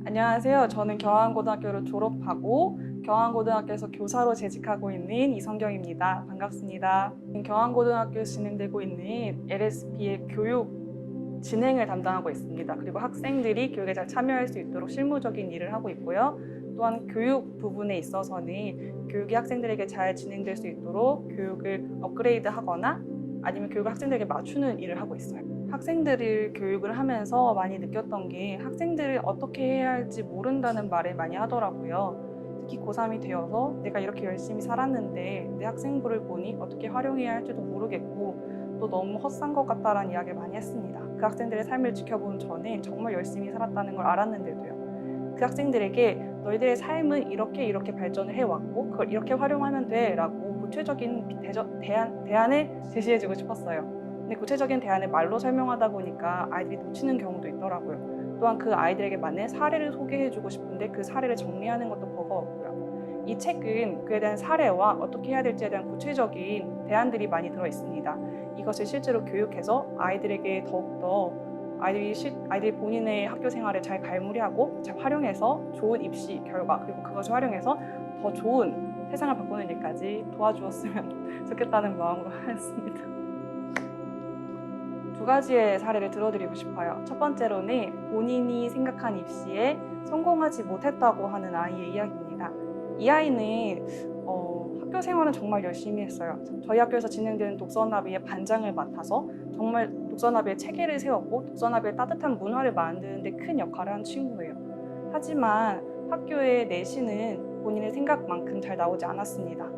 안녕하세요. 저는 경안고등학교를 졸업하고 경안고등학교에서 교사로 재직하고 있는 이성경입니다. 반갑습니다. 경안고등학교에서 진행되고 있는 LSP의 교육 진행을 담당하고 있습니다. 그리고 학생들이 교육에 잘 참여할 수 있도록 실무적인 일을 하고 있고요. 또한 교육 부분에 있어서는 교육이 학생들에게 잘 진행될 수 있도록 교육을 업그레이드하거나 아니면 교육을 학생들에게 맞추는 일을 하고 있어요. 학생들을 교육을 하면서 많이 느꼈던 게 학생들을 어떻게 해야 할지 모른다는 말을 많이 하더라고요. 특히 고3이 되어서 내가 이렇게 열심히 살았는데 내 학생부를 보니 어떻게 활용해야 할지도 모르겠고 또 너무 헛산 것 같다라는 이야기를 많이 했습니다. 그 학생들의 삶을 지켜본 저는 정말 열심히 살았다는 걸 알았는데도요. 그 학생들에게 너희들의 삶은 이렇게 발전을 해왔고 그걸 이렇게 활용하면 돼 라고 구체적인 대안을 제시해주고 싶었어요. 근데 구체적인 대안을 말로 설명하다 보니까 아이들이 놓치는 경우도 있더라고요. 또한 그 아이들에게 맞는 사례를 소개해주고 싶은데 그 사례를 정리하는 것도 버거웠고요. 이 책은 그에 대한 사례와 어떻게 해야 될지에 대한 구체적인 대안들이 많이 들어있습니다. 이것을 실제로 교육해서 아이들에게 더욱더 아이들이 본인의 학교 생활을 잘 갈무리하고 잘 활용해서 좋은 입시 결과 그리고 그것을 활용해서 더 좋은 세상을 바꾸는 일까지 도와주었으면 좋겠다는 마음으로 하였습니다. 두 가지의 사례를 들어드리고 싶어요. 첫 번째로는 본인이 생각한 입시에 성공하지 못했다고 하는 아이의 이야기입니다. 이 아이는 학교 생활은 정말 열심히 했어요. 저희 학교에서 진행되는 독서나비의 반장을 맡아서 정말 독서나비의 체계를 세웠고 독서나비의 따뜻한 문화를 만드는 데 큰 역할을 한 친구예요. 하지만 학교의 내신은 본인의 생각만큼 잘 나오지 않았습니다.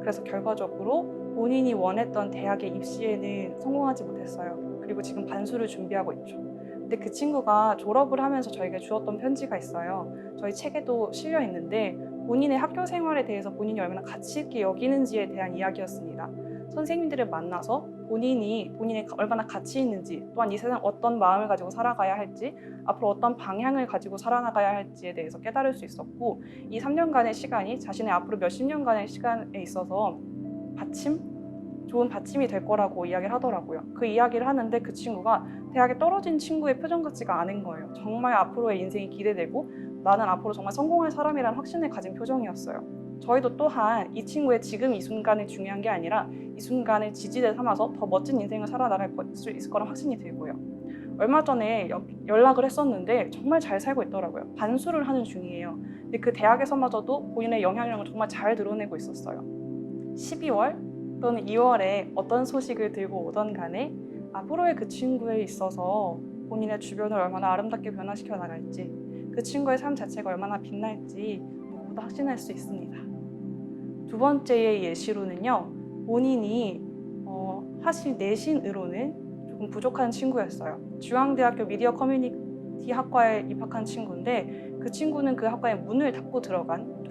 그래서 결과적으로 본인이 원했던 대학의 입시에는 성공하지 못했어요. 그리고 지금 반수를 준비하고 있죠. 근데 그 친구가 졸업을 하면서 저에게 주었던 편지가 있어요. 저희 책에도 실려 있는데 본인의 학교 생활에 대해서 본인이 얼마나 가치 있게 여기는지에 대한 이야기였습니다. 선생님들을 만나서 본인이 얼마나 가치 있는지, 또한 이 세상 어떤 마음을 가지고 살아가야 할지, 앞으로 어떤 방향을 가지고 살아나가야 할지에 대해서 깨달을 수 있었고, 이 3년간의 시간이 자신의 앞으로 몇십 년간의 시간에 있어서 좋은 받침이 될 거라고 이야기를 하더라고요. 그 이야기를 하는데 그 친구가 대학에 떨어진 친구의 표정 같지가 않은 거예요. 정말 앞으로의 인생이 기대되고 나는 앞으로 정말 성공할 사람이라는 확신을 가진 표정이었어요. 저희도 또한 이 친구의 지금 이 순간이 중요한 게 아니라 이 순간을 지지대 삼아서 더 멋진 인생을 살아나갈 수 있을 거란 확신이 들고요. 얼마 전에 연락을 했었는데 정말 잘 살고 있더라고요. 반수를 하는 중이에요. 근데 그 대학에서마저도 본인의 영향력을 정말 잘 드러내고 있었어요. 12월 또는 2월에 어떤 소식을 들고 오던 간에 앞으로의 그 친구에 있어서 본인의 주변을 얼마나 아름답게 변화시켜 나갈지 그 친구의 삶 자체가 얼마나 빛날지 누구보다 확신할 수 있습니다. 두 번째의 예시로는요. 본인이 사실 내신으로는 조금 부족한 친구였어요. 중앙대학교 미디어 커뮤니티 학과에 입학한 친구인데 그 친구는 그 학과에 문을 닫고 들어간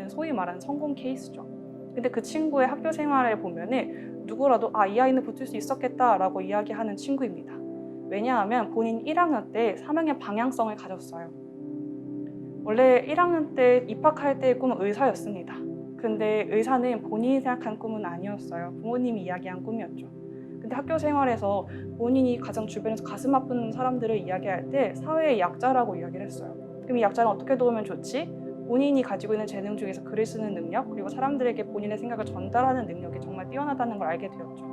소위 말하는 성공 케이스죠. 근데 그 친구의 학교 생활을 보면은 누구라도 이 아이는 붙을 수 있었겠다라고 이야기하는 친구입니다. 왜냐하면 본인 1학년 때 3학년 방향성을 가졌어요. 원래 1학년 때 입학할 때의 꿈은 의사였습니다. 근데 의사는 본인이 생각한 꿈은 아니었어요. 부모님이 이야기한 꿈이었죠. 근데 학교 생활에서 본인이 가장 주변에서 가슴 아픈 사람들을 이야기할 때 사회의 약자라고 이야기를 했어요. 그럼 이 약자는 어떻게 도우면 좋지? 본인이 가지고 있는 재능 중에서 글을 쓰는 능력, 그리고 사람들에게 본인의 생각을 전달하는 능력이 정말 뛰어나다는 걸 알게 되었죠.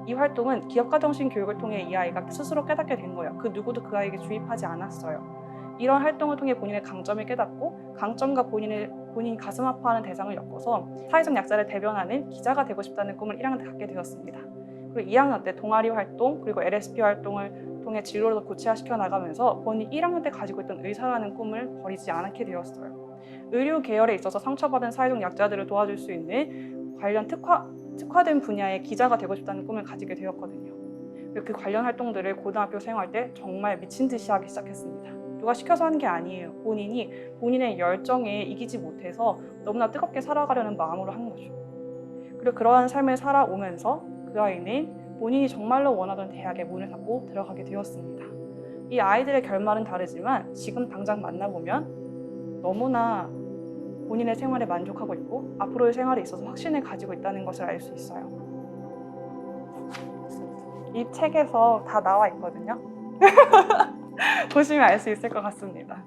이 활동은 기업가 정신 교육을 통해 이 아이가 스스로 깨닫게 된 거예요. 그 누구도 그 아이에게 주입하지 않았어요. 이런 활동을 통해 본인의 강점을 깨닫고 강점과 본인이 가슴 아파하는 대상을 엮어서 사회적 약자를 대변하는 기자가 되고 싶다는 꿈을 1학년 때 갖게 되었습니다. 그리고 2학년 때 동아리 활동 그리고 LSP 활동을 통해 진로를 구체화시켜 나가면서 본인이 1학년 때 가지고 있던 의사라는 꿈을 버리지 않게 되었어요. 의료 계열에 있어서 상처받은 사회적 약자들을 도와줄 수 있는 관련 특화된 분야의 기자가 되고 싶다는 꿈을 가지게 되었거든요. 그리고 그 관련 활동들을 고등학교 생활 때 정말 미친 듯이 하기 시작했습니다. 누가 시켜서 하는 게 아니에요. 본인이 본인의 열정에 이기지 못해서 너무나 뜨겁게 살아가려는 마음으로 한 거죠. 그리고 그러한 삶을 살아오면서 그 아이는 본인이 정말로 원하던 대학에 문을 닫고 들어가게 되었습니다. 이 아이들의 결말은 다르지만 지금 당장 만나보면 너무나 본인의 생활에 만족하고 있고 앞으로의 생활에 있어서 확신을 가지고 있다는 것을 알 수 있어요. 이 책에서 다 나와 있거든요. 보시면 알 수 있을 것 같습니다.